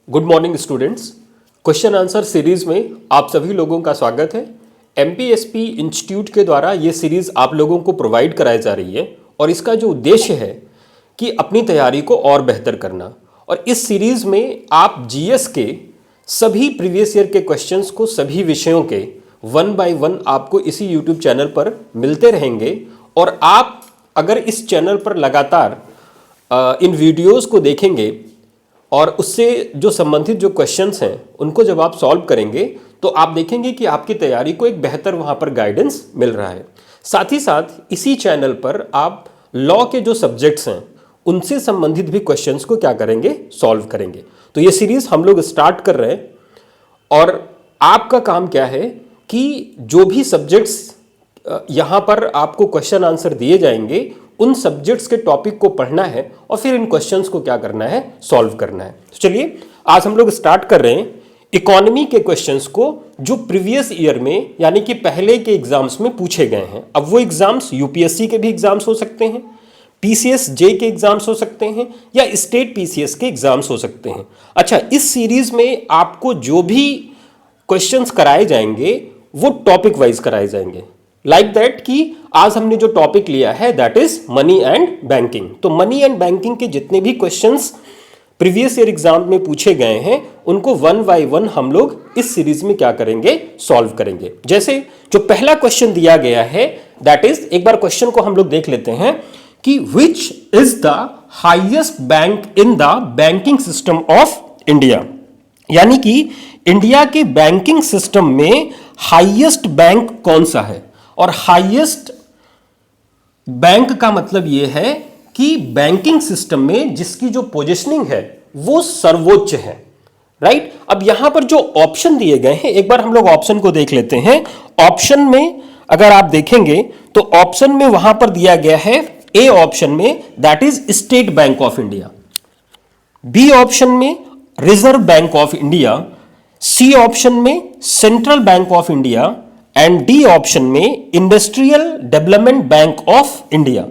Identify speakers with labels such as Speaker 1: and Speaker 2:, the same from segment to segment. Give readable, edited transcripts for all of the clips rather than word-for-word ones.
Speaker 1: Good morning students. Question answer series में आप सभी लोगों का स्वागत है। एमपीएसपी इंस्टीट्यूट के द्वारा ये सीरीज आप लोगों को प्रोवाइड कराई जा रही है और इसका जो उद्देश्य है कि अपनी तैयारी को और बेहतर करना। और इस सीरीज में आप जीएस के सभी प्रीवियस ईयर के क्वेश्चंस को सभी विषयों के 1 बाय 1 आपको इसी यूट्यूब चैनल पर मिलते रहेंगे। और आप अगर इस चैनल पर लगातार इन वीडियोस को देखेंगे और उससे जो संबंधित जो क्वेश्चंस हैं उनको जब आप सॉल्व करेंगे तो आप देखेंगे कि आपकी तैयारी को एक बेहतर वहाँ पर गाइडेंस मिल रहा है। साथ ही साथ इसी चैनल पर आप लॉ के जो सब्जेक्ट्स हैं उनसे संबंधित भी क्वेश्चंस को क्या करेंगे, सॉल्व करेंगे। तो ये सीरीज हम लोग स्टार्ट कर रहे हैं और आपका काम क्या है कि जो भी सब्जेक्ट्स यहाँ पर आपको क्वेश्चन आंसर दिए जाएंगे उन सब्जेक्ट्स के टॉपिक को पढ़ना है और फिर इन क्वेश्चंस को क्या करना है, सॉल्व करना है। तो चलिए आज हम लोग स्टार्ट कर रहे हैं इकोनॉमी के क्वेश्चंस को जो प्रीवियस ईयर में यानी कि पहले के एग्जाम्स में पूछे गए हैं। अब वो एग्जाम्स यूपीएससी के भी एग्जाम्स हो सकते हैं, पीसीएस जे के एग्जाम्स हो सकते हैं या स्टेट पीसीएस के एग्जाम्स हो सकते हैं। अच्छा, इस सीरीज में आपको जो भी क्वेश्चंस कराए जाएंगे वो टॉपिक वाइज कराए जाएंगे। लाइक दैट कि आज हमने जो टॉपिक लिया है that is money and banking. तो मनी एंड बैंकिंग के जितने भी क्वेश्चंस प्रीवियस ईयर एग्जाम में पूछे गए हैं उनको 1 बाय 1 हम लोग इस सीरीज में क्या करेंगे, सॉल्व करेंगे। जैसे जो पहला क्वेश्चन दिया गया है दैट इज, एक बार क्वेश्चन को हम लोग देख लेते हैं कि which is the highest bank in the banking system of India. यानी कि इंडिया के बैंकिंग सिस्टम में हाईएस्ट बैंक कौन सा है। और हाईएस्ट बैंक का मतलब यह है कि बैंकिंग सिस्टम में जिसकी जो पोजीशनिंग है वो सर्वोच्च है। राइट। अब यहां पर जो ऑप्शन दिए गए हैं एक बार हम लोग ऑप्शन को देख लेते हैं। ऑप्शन में अगर आप देखेंगे तो ऑप्शन में वहां पर दिया गया है ए ऑप्शन में that is State Bank of India, B option में Reserve Bank of India, C option में Central bank of India and D option में Industrial Development Bank of India.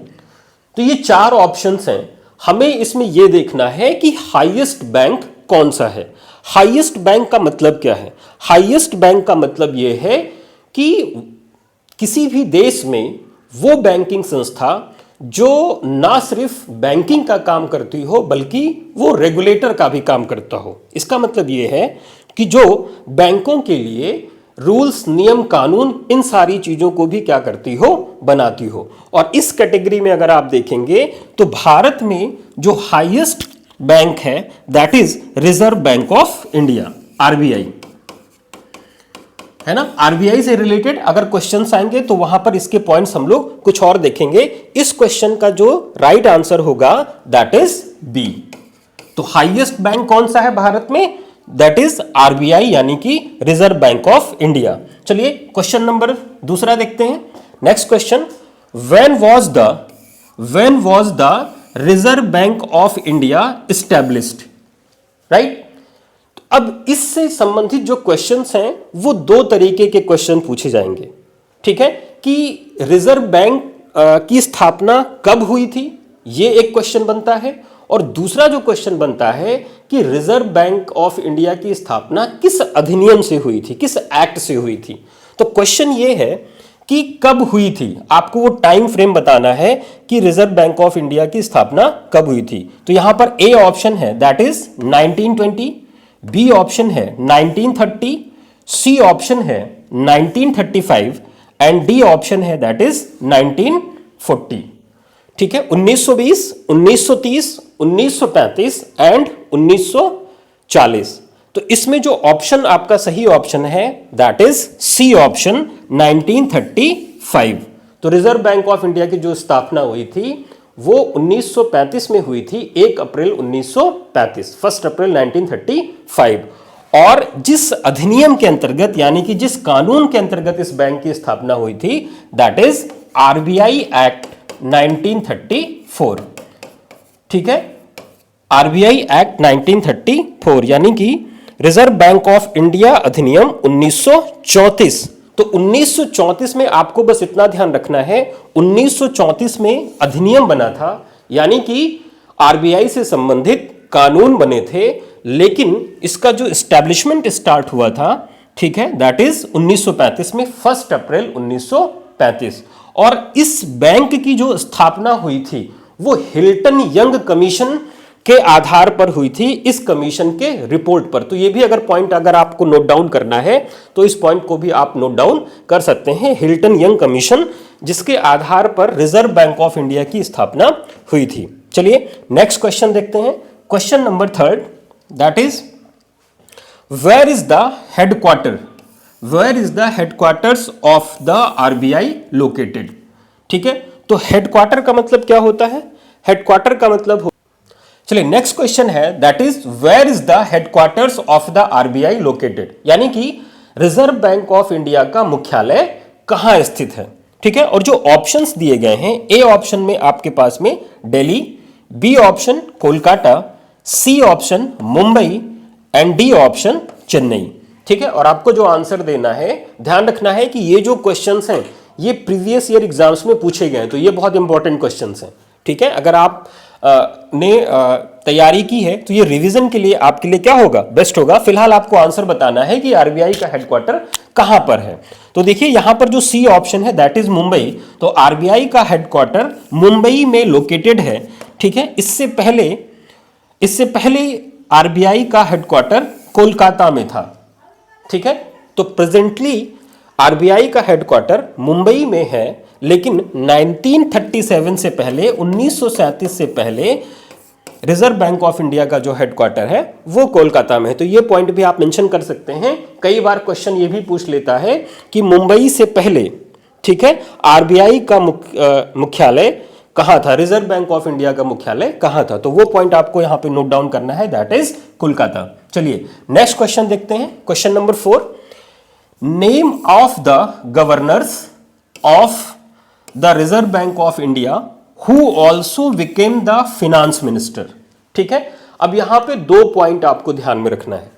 Speaker 1: तो ये चार ऑप्शंस हैं। हमें इसमें यह देखना है कि हाईएस्ट बैंक कौन सा है। हाईएस्ट बैंक का मतलब क्या है? हाईएस्ट बैंक का मतलब यह है कि किसी भी देश में वो बैंकिंग संस्था जो ना सिर्फ बैंकिंग का काम करती हो बल्कि वो रेगुलेटर का भी काम करता हो। इसका मतलब यह है कि जो बैंकों के लिए रूल्स, नियम, कानून, इन सारी चीजों को भी क्या करती हो, बनाती हो। और इस कैटेगरी में अगर आप देखेंगे तो भारत में जो हाईएस्ट बैंक है that is reserve Bank of India, RBI, है ना। आरबीआई से रिलेटेड अगर क्वेश्चंस आएंगे तो वहां पर इसके पॉइंट्स हम लोग कुछ और देखेंगे। इस क्वेश्चन का जो राइट आंसर होगा दैट इज बी। तो हाईएस्ट बैंक कौन सा है भारत में? दैट इज आरबीआई यानी कि रिजर्व बैंक ऑफ इंडिया। चलिए क्वेश्चन नंबर दूसरा देखते हैं। Next question, when was the Reserve Bank of India established. Right. अब इससे संबंधित जो क्वेश्चंस हैं वो दो तरीके के क्वेश्चन पूछे जाएंगे। ठीक है, कि रिजर्व बैंक की स्थापना कब हुई थी, ये एक क्वेश्चन बनता है। और दूसरा जो क्वेश्चन बनता है कि रिजर्व बैंक ऑफ इंडिया की स्थापना किस अधिनियम से हुई थी, किस एक्ट से हुई थी। तो क्वेश्चन ये है कि कब हुई थी, आपको वो टाइम फ्रेम बताना है कि रिजर्व बैंक ऑफ इंडिया की स्थापना कब हुई थी। तो यहां पर ए ऑप्शन है दैट इज 1920, बी ऑप्शन है 1930, सी ऑप्शन है 1935 एंड डी ऑप्शन है दैट इज 1940। ठीक है, 1920, 1930, 1935 एंड 1940। तो इसमें जो ऑप्शन आपका सही ऑप्शन है दैट इज सी ऑप्शन 1935। तो रिजर्व बैंक ऑफ इंडिया की जो स्थापना हुई थी वो 1935 में हुई थी, 1 अप्रैल 1935, 1 अप्रैल 1935। और जिस अधिनियम के अंतर्गत यानी कि जिस कानून के अंतर्गत इस बैंक की स्थापना हुई थी दैट इज आरबीआई एक्ट 1934। ठीक है, आरबीआई एक्ट 1934 यानी कि रिजर्व बैंक ऑफ इंडिया अधिनियम 1934। तो 1934 में आपको बस इतना ध्यान रखना है, 1934 में अधिनियम बना था यानी कि आरबीआई से संबंधित कानून बने थे, लेकिन इसका जो एस्टैब्लिशमेंट स्टार्ट हुआ था, ठीक है, दैट इज 1935 में, 1 अप्रैल 1935। और इस बैंक की जो स्थापना हुई थी वो हिल्टन यंग कमीशन के आधार पर हुई थी, इस कमीशन के रिपोर्ट पर। तो ये भी अगर पॉइंट अगर आपको नोट डाउन करना है तो इस पॉइंट को भी आप नोट डाउन कर सकते हैं, हिल्टन यंग कमीशन, जिसके आधार पर रिजर्व बैंक ऑफ इंडिया की स्थापना हुई थी। चलिए नेक्स्ट क्वेश्चन देखते हैं, question number 3, that is where is the headquarter, where is the headquarters of the RBI located. ठीक है, तो हेडक्वार्टर का मतलब क्या होता है? हेडक्वार्टर का मतलब, चलिए नेक्स्ट क्वेश्चन है, that is where is the headquarters of the RBI located, यानी कि रिजर्व बैंक ऑफ इंडिया का मुख्यालय कहां स्थित है। ठीक है, और जो ऑप्शंस दिए गए हैं, ए ऑप्शन में आपके पास में Delhi, B option Kolkata, C option Mumbai and D option Chennai. ठीक है, और आपको जो आंसर देना है, ध्यान रखना है कि ये जो क्वेश्चंस हैं ये प्रीवियस ईयर एग्जाम्स में पूछे गए हैं, तो ये बहुत इंपॉर्टेंट क्वेश्चंस हैं। ठीक है, अगर आप ने तैयारी की है तो ये रिवीजन के लिए आपके लिए क्या होगा, बेस्ट होगा। फिलहाल आपको आंसर बताना है कि आरबीआई का हेडक्वार्टर कहां पर है। तो देखिए यहां पर जो सी ऑप्शन है दैट इज मुंबई, तो आरबीआई का हेडक्वार्टर मुंबई में लोकेटेड है। ठीक है, इससे पहले आरबीआई का हेडक्वार्टर कोलकाता में था। ठीक है, तो प्रेजेंटली आरबीआई का हेडक्वार्टर मुंबई में है, लेकिन 1937 से पहले, 1937 से पहले रिजर्व बैंक ऑफ इंडिया का जो हेडक्वार्टर है वो कोलकाता में है। तो ये पॉइंट भी आप मेंशन कर सकते हैं। कई बार क्वेश्चन ये भी पूछ लेता है कि मुंबई से पहले, ठीक है, आरबीआई का मुख्यालय कहां था, रिजर्व बैंक ऑफ इंडिया का मुख्यालय कहां था, तो वो पॉइंट आपको यहां पे नोट डाउन करना है, दैट इज कोलकाता। चलिए नेक्स्ट क्वेश्चन देखते हैं, question number 4, name of the governors of the Reserve Bank of India who also became the finance minister. ठीक है, अब यहां पे 2 पॉइंट आपको ध्यान में रखना है।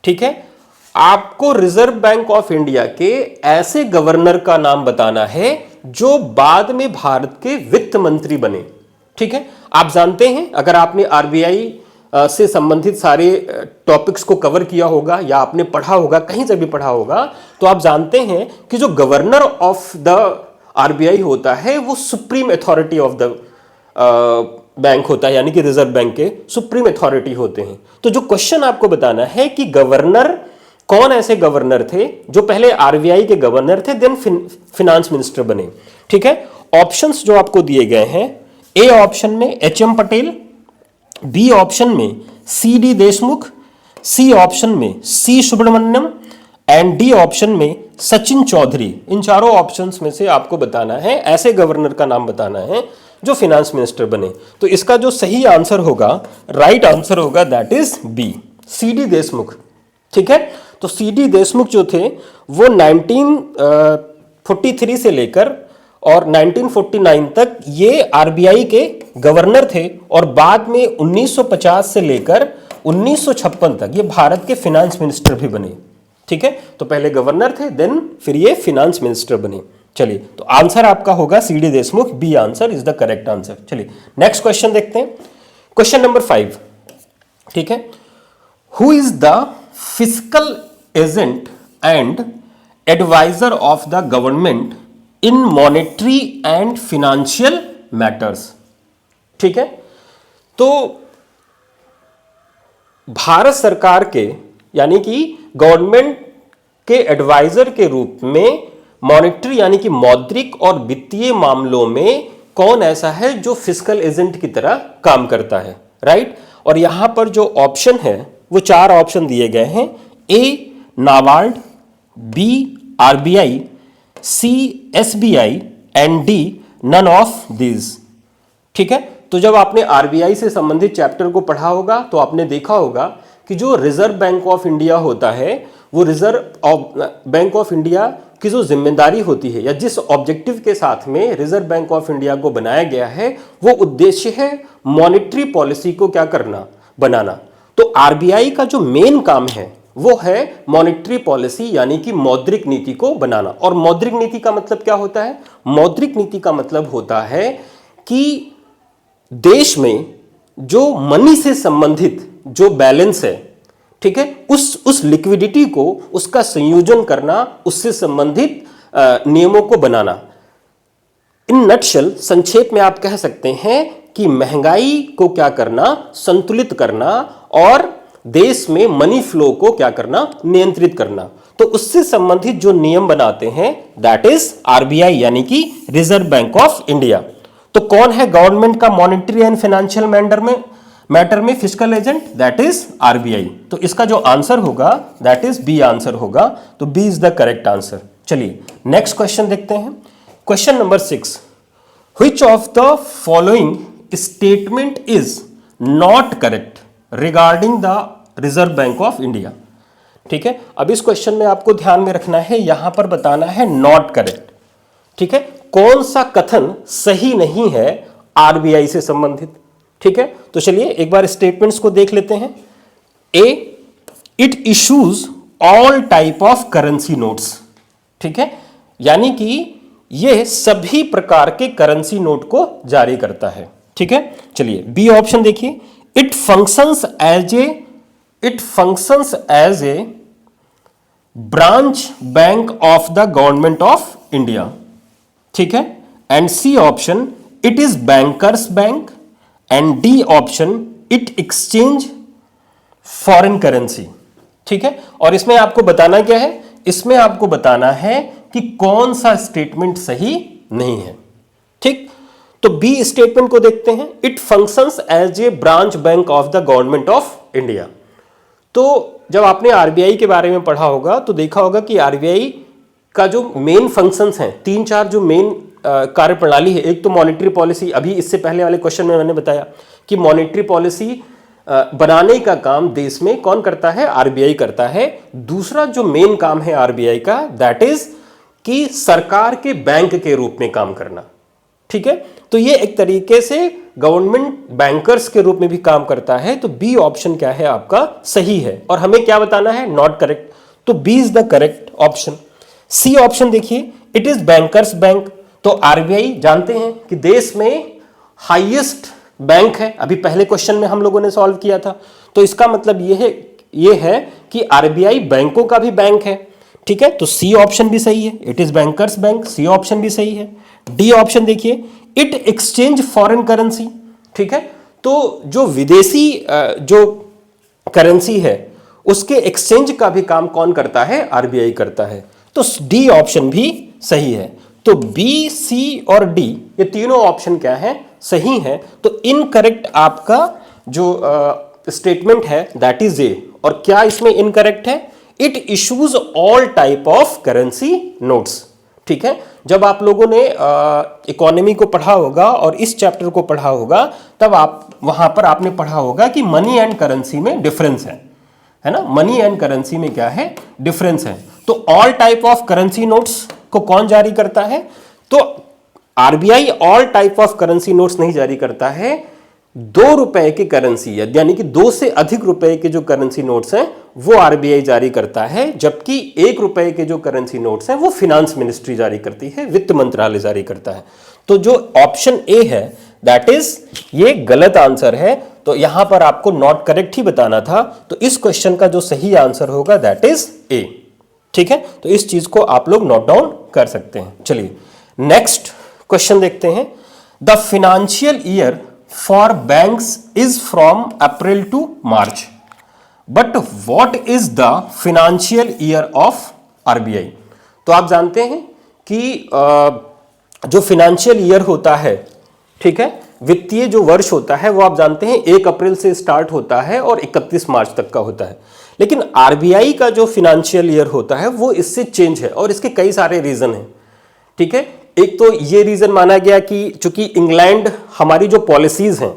Speaker 1: ठीक है, आपको रिजर्व बैंक ऑफ इंडिया के ऐसे गवर्नर का नाम बताना है जो बाद में भारत के वित्त मंत्री बने। ठीक है, आप जानते हैं, अगर आपने आरबीआई से संबंधित सारे टॉपिक्स को कवर किया होगा या आपने पढ़ा होगा, कहीं से भी पढ़ा होगा, तो आप जानते हैं कि जो गवर्नर ऑफ द आरबीआई होता है वो supreme authority of the bank होता है, यानी कि रिजर्व बैंक के सुप्रीम अथॉरिटी होते हैं। तो जो क्वेश्चन आपको बताना है कि गवर्नर, कौन ऐसे गवर्नर थे जो पहले आरबीआई के गवर्नर थे देन फिनांस मिनिस्टर बने। ठीक है, ऑप्शंस जो आपको दिए गए हैं, ए ऑप्शन में एचएम पटेल, बी ऑप्शन में सी.डी. देशमुख, सी ऑप्शन में सी सुब्रमण्यम एंड डी ऑप्शन में सचिन चौधरी। इन चारों ऑप्शंस में से आपको बताना है, ऐसे गवर्नर का नाम बताना है जो फिनांस मिनिस्टर बने। तो इसका जो सही आंसर होगा, राइट आंसर होगा, that is B, C D. Deshmukh. ठीक है, तो सी.डी. देशमुख जो थे वो 1943 से लेकर और 1949 तक ये आरबीआई के गवर्नर थे, और बाद में 1950 से लेकर 1956 तक ये भारत के फिनांस मिनिस्टर भी बने। ठीक है, तो पहले गवर्नर थे, देन फिर ये फिनांस मिनिस्टर बने। चलिए, तो आंसर आपका होगा C D. Deshmukh, B answer is the correct answer. चलिए नेक्स्ट क्वेश्चन देखते हैं, क्वेश्चन नंबर 5। ठीक है, who is the fiscal agent and adviser of the government in monetary and financial matters. ठीक है, तो भारत सरकार के, यानी कि गवर्नमेंट के एडवाइजर के रूप में मॉनेटरी यानी कि मौद्रिक और वित्तीय मामलों में कौन ऐसा है जो फिस्कल एजेंट की तरह काम करता है, राइट। और यहां पर जो ऑप्शन है वो 4 ऑप्शन दिए गए हैं, A NABARD, B RBI, C SBI and D none of this. ठीक है, तो जब आपने आरबीआई से संबंधित चैप्टर को पढ़ा होगा तो आपने देखा होगा कि जो रिजर्व बैंक ऑफ इंडिया होता है वो रिजर्व बैंक ऑफ इंडिया की जो जिम्मेदारी होती है या जिस ऑब्जेक्टिव के साथ में रिजर्व बैंक ऑफ इंडिया को बनाया गया है वो उद्देश्य है मॉनेटरी पॉलिसी को क्या करना, बनाना। तो आरबीआई का जो मेन काम है वो है मॉनेटरी पॉलिसी यानी कि मौद्रिक नीति को बनाना। और मौद्रिक नीति का मतलब क्या होता है? मौद्रिक नीति का मतलब होता है कि देश में जो मनी से संबंधित जो बैलेंस है, ठीक है, उस लिक्विडिटी को उसका संयोजन करना, उससे संबंधित नियमों को बनाना। इन नटशल संक्षेप में आप कह सकते हैं कि महंगाई को क्या करना, संतुलित करना और देश में मनी फ्लो को क्या करना, नियंत्रित करना। तो उससे संबंधित जो नियम बनाते हैं दैट इज आरबीआई, यानी कि रिजर्व बैंक ऑफ इंडिया। तो कौन है गवर्नमेंट का मॉनेटरी एंड फाइनेंशियल मैटर में fiscal agent? That is RBI. तो इसका जो आंसर होगा दैट इज बी आंसर होगा। तो B is the correct answer. चलिए नेक्स्ट क्वेश्चन देखते हैं। Question number 6, which of the following statement is not correct regarding the Reserve Bank of India? ठीक है, अब इस क्वेश्चन में आपको ध्यान में रखना है, यहां पर बताना है नॉट करेक्ट। ठीक है, कौन सा कथन सही नहीं है आरबीआई से संबंधित? ठीक है, तो चलिए एक बार स्टेटमेंट्स को देख लेते हैं। A, it issues all type of currency notes. ठीक है, यानी कि यह सभी प्रकार के करेंसी नोट को जारी करता है। ठीक है, चलिए बी ऑप्शन देखिए, it functions as a branch bank of the government of India. ठीक है, and C option, it is bankers bank, and D option, it exchange foreign currency. ठीक है, और इसमें आपको बताना क्या है? इसमें आपको बताना है कि कौन सा स्टेटमेंट सही नहीं है। ठीक, तो बी स्टेटमेंट को देखते हैं, it functions as a branch bank of the government of India. तो जब आपने आरबीआई के बारे में पढ़ा होगा तो देखा होगा कि आरबीआई का जो मेन फंक्शंस हैं, 3-4 जो मेन कार्य प्रणाली है। एक तो मॉनेटरी पॉलिसी, अभी इससे पहले वाले क्वेश्चन में मैंने बताया कि मॉनेटरी पॉलिसी बनाने का काम देश में कौन करता है? आरबीआई करता है। दूसरा जो मेन काम है आरबीआई का दैट इज कि सरकार के बैंक के रूप में काम करना। ठीक है, तो ये एक तरीके से गवर्नमेंट बैंकर्स के रूप में भी काम करता है। तो बी ऑप्शन क्या है आपका? सही है। और हमें क्या बताना है? Not correct. तो B is the correct option. C option देखिए, इट इज बैंकर्स बैंक। तो आरबीआई जानते हैं कि देश में हाईएस्ट बैंक है, अभी पहले क्वेश्चन में हम लोगों ने सॉल्व किया था। तो इसका मतलब ये है कि आरबीआई बैंकों का भी बैंक है। ठीक है, तो सी ऑप्शन भी सही है, it is bankers bank, C option भी सही है। डी ऑप्शन देखिए, इट एक्सचेंज फॉरेन करेंसी। ठीक है, तो जो विदेशी जो करेंसी है उसके एक्सचेंज का भी काम कौन करता है? आरबीआई करता है। तो डी ऑप्शन भी सही है। तो बी, सी और डी ये तीनों ऑप्शन क्या है? सही है। तो इनकरेक्ट आपका जो स्टेटमेंट है दैट इज ए। और क्या इसमें इनकरेक्ट है? It issues all type of currency notes. ठीक है, जब आप लोगों ने इकोनॉमी को पढ़ा होगा और इस चैप्टर को पढ़ा होगा तब आप वहां पर आपने पढ़ा होगा कि मनी एंड करेंसी में डिफरेंस है ना? मनी एंड करेंसी में क्या है? डिफरेंस है। तो all type of currency notes को कौन जारी करता है? तो RBI all type of currency notes नहीं जारी करता है। 2 रुपए की करेंसी यानी कि 2 से अधिक रुपए के जो करेंसी नोट्स हैं वो आरबीआई जारी करता है, जबकि 1 रुपए के जो करेंसी नोट्स हैं वो फिनांस मिनिस्ट्री जारी करती है, वित्त मंत्रालय जारी करता है। तो जो ऑप्शन ए है दैट इज ये गलत आंसर है। तो यहां पर आपको नॉट करेक्ट ही बताना था। तो इस क्वेश्चन का जो सही आंसर होगा दैट इज ए। ठीक है, तो इस चीज को आप लोग नोट डाउन कर सकते हैं। चलिए नेक्स्ट क्वेश्चन देखते हैं। The financial year for banks is from April to March, but what is the financial year of RBI? तो आप जानते हैं कि जो फाइनेंशियल ईयर होता है, ठीक है, वित्तीय जो वर्ष होता है वो आप जानते हैं 1 अप्रैल से स्टार्ट होता है और 31 मार्च तक का होता है। लेकिन आरबीआई का जो फाइनेंशियल ईयर होता है वो इससे चेंज है और इसके कई सारे रीजन हैं। ठीक है, एक तो ये रीजन माना गया कि चूंकि इंग्लैंड हमारी जो पॉलिसीज हैं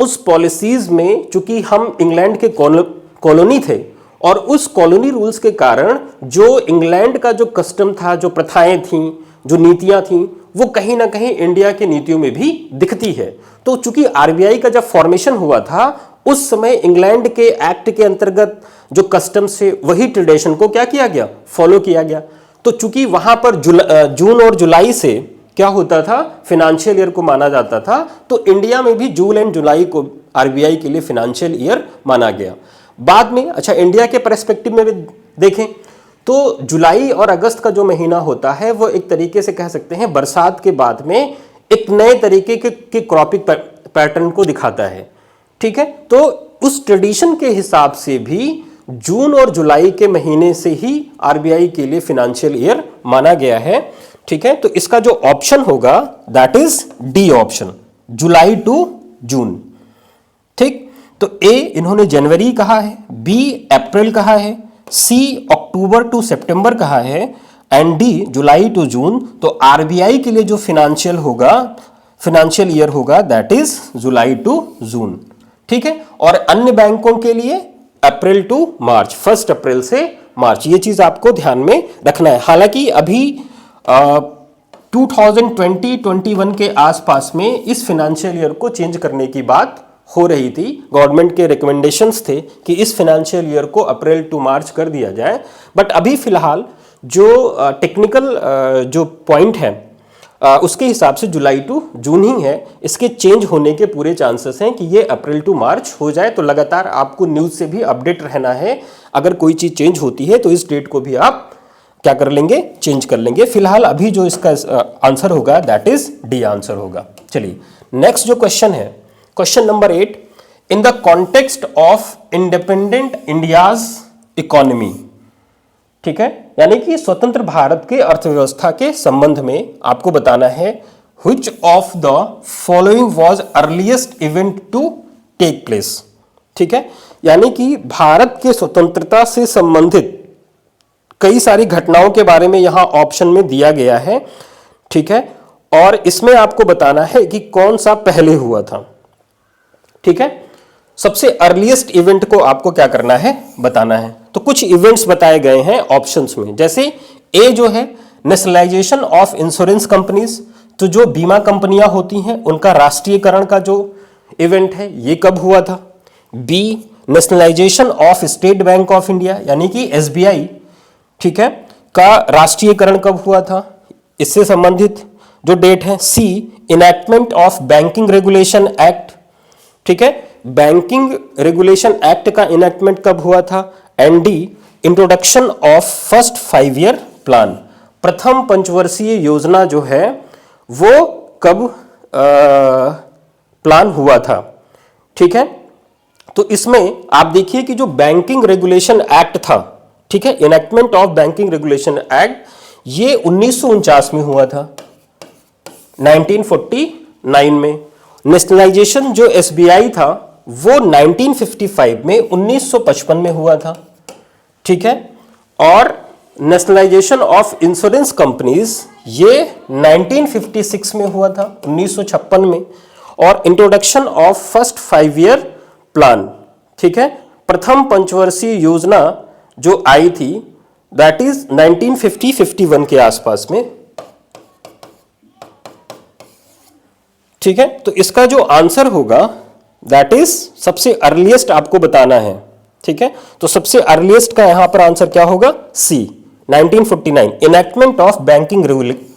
Speaker 1: उस पॉलिसीज में चूंकि हम इंग्लैंड के कॉलोनी थे और उस कॉलोनी रूल्स के कारण जो इंग्लैंड का जो कस्टम था, जो प्रथाएं थीं, जो नीतियां थीं, वो कहीं ना कहीं इंडिया के नीतियों में भी दिखती है। तो चूंकि आरबीआई का जब फॉर्मेशन हुआ था उस समय इंग्लैंड के एक्ट के अंतर्गत जो कस्टम से वही ट्रेडिशन को क्या किया गया? फॉलो किया गया। तो चूंकि वहां पर जून और जुलाई से क्या होता था, फाइनेंशियल ईयर को माना जाता था। तो इंडिया में भी जून एंड जुलाई को आरबीआई के लिए फाइनेंशियल ईयर माना गया। बाद में अच्छा इंडिया के पर्सपेक्टिव में भी देखें तो जुलाई और अगस्त का जो महीना होता है वो एक तरीके से कह सकते हैं बरसात के बाद में एक नए तरीके के क्रॉपिंग पैटर्न को दिखाता है। ठीक है, तो उस ट्रेडिशन के हिसाब से भी जून और जुलाई के महीने से ही आरबीआई के लिए फाइनेंशियल ईयर माना गया है। ठीक है, तो इसका जो ऑप्शन होगा that is D option, July to June. ठीक, तो ए इन्होंने जनवरी कहा है, बी अप्रैल कहा है, सी अक्टूबर टू सितंबर कहा है and D July to June. तो आरबीआई के लिए जो फाइनेंशियल ईयर होगा that is July to June. ठीक है, और अन्य बैंकों के लिए अप्रैल टू मार्च, 1 अप्रैल से मार्च। ये चीज आपको ध्यान में रखना है। हालांकि अभी 2020-21 के आसपास में इस फाइनेंशियल ईयर को चेंज करने की बात हो रही थी, गवर्नमेंट के रिकमेंडेशंस थे कि इस फाइनेंशियल ईयर को अप्रैल टू मार्च कर दिया जाए। बट अभी फिलहाल जो टेक्निकल जो पॉइंट है उसके हिसाब से जुलाई टू जून ही है। इसके चेंज होने के पूरे चांसेस हैं कि ये अप्रैल टू मार्च हो जाए। तो लगातार आपको न्यूज़ से भी अपडेट रहना है। अगर कोई चीज़ चेंज होती है तो इस डेट को भी आप क्या कर लेंगे, चेंज कर लेंगे। फिलहाल अभी जो इसका आंसर होगा दैट इज डी आंसर होगा। चलिए नेक्स्ट जो क्वेश्चन है, question number 8, in the context of independent India's economy. ठीक है, यानी कि स्वतंत्र भारत के अर्थव्यवस्था के संबंध में आपको बताना है which of the following was earliest event to take place। ठीक है, यानी कि भारत के स्वतंत्रता से संबंधित कई सारी घटनाओं के बारे में यहां ऑप्शन में दिया गया है। ठीक है, और इसमें आपको बताना है कि कौन सा पहले हुआ था। ठीक है, सबसे अर्लीस्ट इवेंट को आपको क्या करना है, बताना है। तो कुछ इवेंट्स बताए गए हैं ऑप्शंस में, जैसे ए जो है नेशनलाइजेशन ऑफ इंश्योरेंस कंपनीज, तो जो बीमा कंपनियां होती हैं उनका राष्ट्रीयकरण का जो इवेंट है ये कब हुआ था। B nationalisation of State Bank of India यानी कि एसबीआई, ठीक है, का राष्ट्रीयकरण कब हुआ था, इससे संबंधित जो डेट है। C enactment of banking regulation act, ठीक है, बैंकिंग रेगुलेशन एक्ट का इनैक्टमेंट कब हुआ था। And D introduction of first 5 year plan, प्रथम पंचवर्षीय योजना जो है वो कब प्लान हुआ था। ठीक है, तो इसमें आप देखिए कि जो बैंकिंग रेगुलेशन एक्ट था, ठीक है, enactment of banking regulation act, ये 1949 में हुआ था, 1949 में। नेशनलाइजेशन जो एसबीआई था वो 1955 में, 1955 में हुआ था। ठीक है, और नेशनलाइजेशन ऑफ इंश्योरेंस कंपनीज ये 1956 में हुआ था, 1956 में। और introduction of first 5 year plan, ठीक है, प्रथम पंचवर्षीय योजना जो आई थी दैट इज 1950-51 के आसपास में। ठीक है, तो इसका जो आंसर होगा दैट इज सबसे अर्लीस्ट आपको बताना है। ठीक है, तो सबसे अर्लीस्ट का यहां पर आंसर क्या होगा, सी 1949 enactment of banking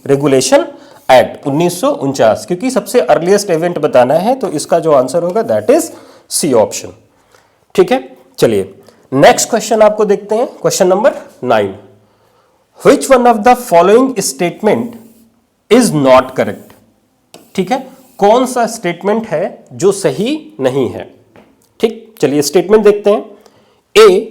Speaker 1: regulation act 1949, क्योंकि सबसे अर्लीस्ट इवेंट बताना है तो इसका जो आंसर होगा दैट इज सी ऑप्शन। ठीक है, चलिए नेक्स्ट क्वेश्चन आपको देखते हैं, question number 9, which one of the following statement is not correct. ठीक है, कौन सा स्टेटमेंट है जो सही नहीं है। ठीक, चलिए स्टेटमेंट देखते हैं। A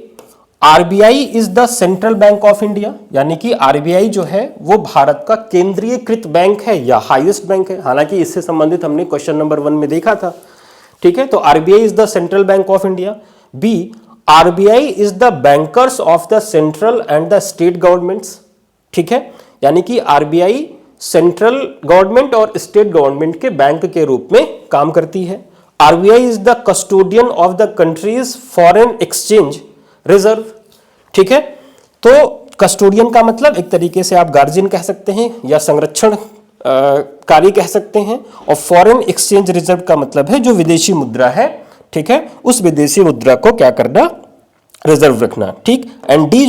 Speaker 1: RBI is the central bank of India, यानी कि आरबीआई जो है वो भारत का केंद्रीयकृत बैंक है या हाईएस्ट बैंक है। हालांकि इससे संबंधित हमने क्वेश्चन नंबर 1 में देखा था। ठीक है, तो RBI is the central bank of India. B RBI is the bankers of the central and the state governments. ठीक है, यानी कि आरबीआई सेंट्रल गवर्नमेंट और स्टेट गवर्नमेंट के बैंक के रूप में काम करती है। RBI is the custodian of the country's foreign exchange reserve. ठीक है, तो कस्टोडियन का मतलब एक तरीके से आप गार्जियन कह सकते हैं या संरक्षण कार्य कह सकते हैं, और फॉरेन एक्सचेंज रिजर्व का मतलब है जो विदेशी मुद्रा है। ठीक है, उस विदेशी मुद्रा को क्या करना, रिजर्व रखना। ठीक, एंड डी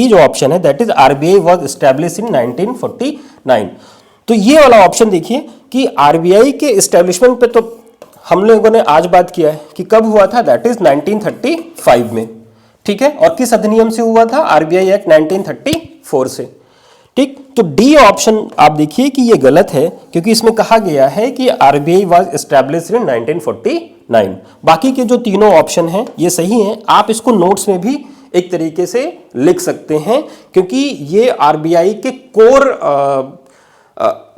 Speaker 1: जो ऑप्शन है that is RBI was established in 1949। तो ये वाला ऑप्शन देखिए कि आरबीआई के इस्टेब्लिशमेंट पे तो हम लोगों ने आज बात किया है कि कब हुआ था, दैट इज 1935 में, ठीक है। और किस अधिनियम से हुआ था, आरबीआई एक्ट 1934 से, ठीक। तो डी ऑप्शन आप देखिए कि ये गलत है, क्योंकि इसमें कहा गया है कि आरबीआई वाज एस्टैब्लिश्ड इन 1949। बाकी के जो तीनों ऑप्शन हैं ये सही हैं। आप इसको नोट्स में भी एक तरीके से लिख सकते हैं, क्योंकि ये आरबीआई के कोर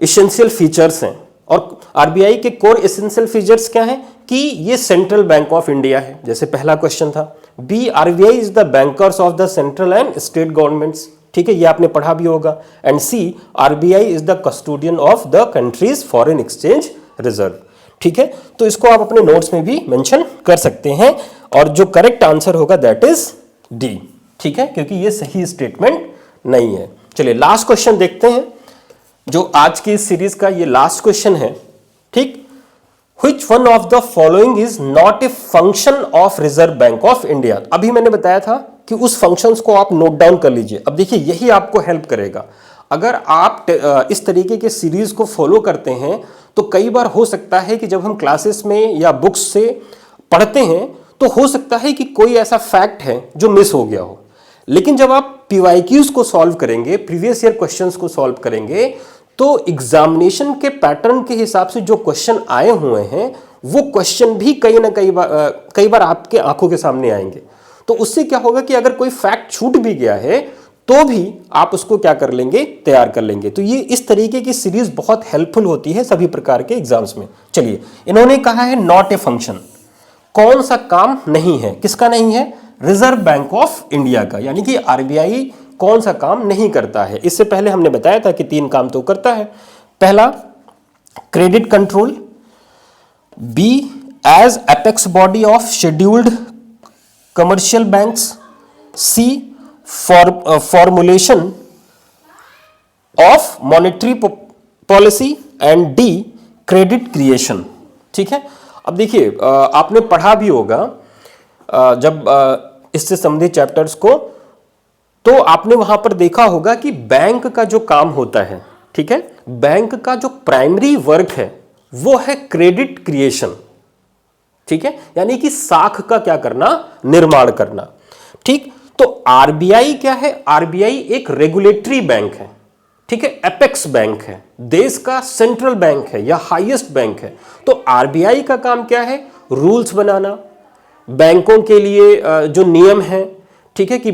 Speaker 1: एसेंशियल फीचर्स हैं। और आरबीआई के कोर एसेंशियल फीचर्स क्या हैं कि ये सेंट्रल बैंक ऑफ इंडिया है, जैसे पहला क्वेश्चन था। B, RBI is the bankers of the central and state governments, ठीक है, ये आपने पढ़ा भी होगा। And C, RBI is the custodian of the country's foreign exchange reserve, ठीक है। तो इसको आप अपने नोट्स में भी मेंशन कर सकते हैं, और जो करेक्ट आंसर होगा दैट इज डी, ठीक है, क्योंकि ये सही स्टेटमेंट नहीं है। चलिए लास्ट क्वेश्चन देखते हैं, जो आज की इस सीरीज का ये लास्ट क्वेश्चन है, ठीक। Which one of the following is not a function of reserve Bank of India? अभी मैंने बताया था कि उस फंक्शंस को आप नोट डाउन कर लीजिए। अब देखिए यही आपको हेल्प करेगा। अगर आप इस तरीके के सीरीज को फॉलो करते हैं तो कई बार हो सकता है कि जब हम क्लासेस में या बुक्स से पढ़ते हैं तो हो सकता है कि कोई ऐसा फैक्ट है जो मिस हो गया हो, लेकिन जब आप पीवाईक्यूज को सॉल्व करेंगे, प्रीवियस ईयर क्वेश्चंस को सॉल्व करेंगे, तो एग्जामिनेशन के पैटर्न के हिसाब से जो क्वेश्चन आए हुए हैं वो क्वेश्चन भी कई बार आपके आंखों के सामने आएंगे। तो उससे क्या होगा कि अगर कोई फैक्ट छूट भी गया है तो भी आप उसको क्या कर लेंगे, तैयार कर लेंगे। तो ये इस तरीके की सीरीज बहुत हेल्पफुल होती है सभी प्रकार के एग्जाम्स में। चलिए, इन्होंने कहा है नॉट ए फंक्शन, कौन सा काम नहीं है, किसका नहीं है, रिजर्व बैंक ऑफ इंडिया का, यानी कि आरबीआई कौन सा काम नहीं करता है। इससे पहले हमने बताया था कि 3 काम तो करता है। पहला, credit control. B, as apex body of scheduled commercial banks. C, formulation of monetary policy. And D, credit creation, ठीक है। अब देखिए आपने पढ़ा भी होगा जब इससे संबंधित चैप्टर्स को, तो आपने वहां पर देखा होगा कि बैंक का जो काम होता है, ठीक है, बैंक का जो प्राइमरी वर्क है वो है क्रेडिट क्रिएशन, ठीक है, यानी कि साख का क्या करना, निर्माण करना, ठीक। तो आरबीआई क्या है, आरबीआई एक रेगुलेटरी बैंक है, ठीक है, एपेक्स बैंक है, देश का सेंट्रल बैंक है या हाईएस्ट बैंक है। तो आरबीआई का काम क्या है, रूल्स बनाना, बैंकों के लिए जो नियम है, ठीक है, कि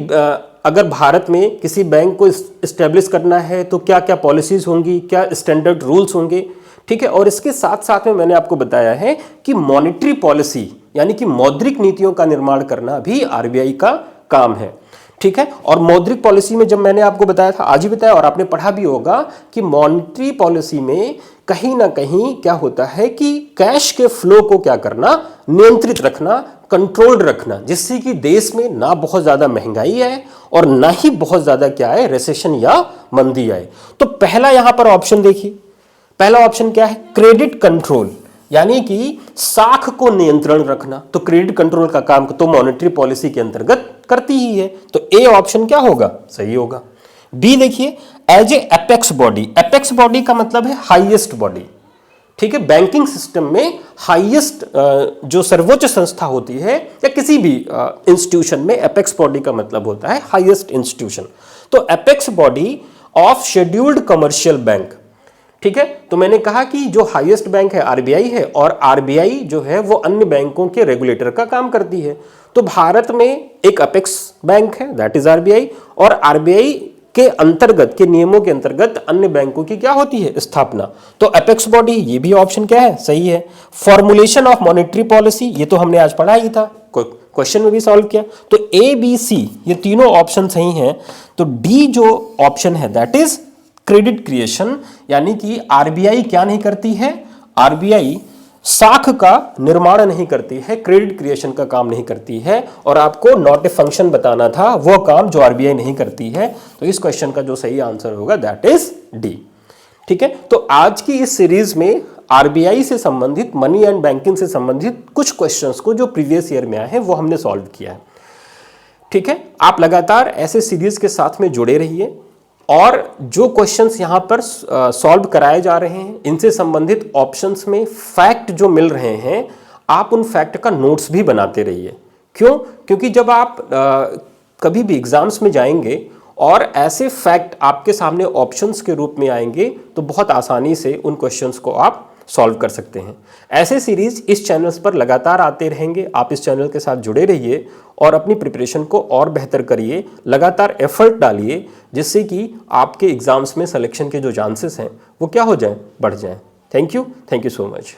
Speaker 1: अगर भारत में किसी बैंक को इस्टेब्लिश करना है तो क्या क्या पॉलिसीज होंगी, क्या स्टैंडर्ड रूल्स होंगे, ठीक है। और इसके साथ साथ में मैंने आपको बताया है कि मॉनेटरी पॉलिसी यानी कि मौद्रिक नीतियों का निर्माण करना भी आरबीआई का काम है, ठीक है। और मौद्रिक पॉलिसी में जब मैंने आपको बताया था, आज ही बताया और आपने पढ़ा भी होगा कि मॉनेटरी पॉलिसी में कहीं ना कहीं क्या होता है कि कैश के फ्लो को क्या करना, नियंत्रित रखना, कंट्रोल्ड रखना, जिससे कि देश में ना बहुत ज्यादा महंगाई आए और ना ही बहुत ज्यादा क्या है, रिसेशन या मंदी आए। तो पहला यहां पर ऑप्शन देखिए, पहला ऑप्शन क्या है, क्रेडिट कंट्रोल, यानी कि साख को नियंत्रण रखना। तो क्रेडिट कंट्रोल का काम तो मॉनेटरी पॉलिसी के अंतर्गत करती ही है, तो ए ऑप्शन क्या होगा, सही होगा। बी देखिए, as a apex body, apex body का मतलब है हाईएस्ट बॉडी, ठीक है। बैंकिंग सिस्टम में हाईएस्ट जो सर्वोच्च संस्था होती है या किसी भी इंस्टीट्यूशन में एपेक्स बॉडी का मतलब होता है हाईएस्ट इंस्टीट्यूशन। तो apex body of scheduled commercial bank, ठीक है। तो मैंने कहा कि जो हाईएस्ट बैंक है आरबीआई है, और आरबीआई जो है वो अन्य बैंकों के रेगुलेटर का काम करती है। तो भारत में एक अपेक्स बैंक है दैट इज आरबीआई, और आरबीआई के अंतर्गत के नियमों के अंतर्गत अन्य बैंकों की क्या होती है, स्थापना। तो एपेक्स बॉडी, ये भी ऑप्शन क्या है, सही है। फॉर्मुलेशन ऑफ मॉनेटरी पॉलिसी, ये तो हमने आज पढ़ा ही था, क्वेश्चन में भी सॉल्व किया। तो ए बी सी ये तीनों ऑप्शन सही हैं। तो डी जो ऑप्शन है दैट इज क्रेडिट क्रिएशन, यानी कि आरबीआई क्या नहीं करती है, आरबीआई साख का निर्माण नहीं करती है, क्रेडिट क्रिएशन का काम नहीं करती है। और आपको नॉट ए फंक्शन बताना था, वो काम जो आरबीआई नहीं करती है। तो इस क्वेश्चन का जो सही आंसर होगा दैट इज डी, ठीक है। तो आज की इस सीरीज में आरबीआई से संबंधित, मनी एंड बैंकिंग से संबंधित कुछ क्वेश्चंस को जो प्रीवियस ईयर में आए हैं वो हमने सॉल्व किया है, ठीक है। आप लगातार ऐसे सीरीज के साथ में जुड़े रहिए। और जो क्वेश्चंस यहाँ पर सॉल्व कराए जा रहे हैं, इनसे संबंधित ऑप्शंस में फैक्ट जो मिल रहे हैं, आप उन फैक्ट का नोट्स भी बनाते रहिए। क्यों? क्योंकि जब आप कभी भी एग्जाम्स में जाएंगे और ऐसे फैक्ट आपके सामने ऑप्शंस के रूप में आएंगे, तो बहुत आसानी से उन क्वेश्चंस को आप सॉल्व कर सकते हैं। ऐसे सीरीज इस चैनल्स पर लगातार आते रहेंगे। आप इस चैनल के साथ जुड़े रहिए और अपनी प्रिपरेशन को और बेहतर करिए, लगातार एफर्ट डालिए, जिससे कि आपके एग्जाम्स में सिलेक्शन के जो चांसेस हैं वो क्या हो जाएं, बढ़ जाएं। Thank you so much.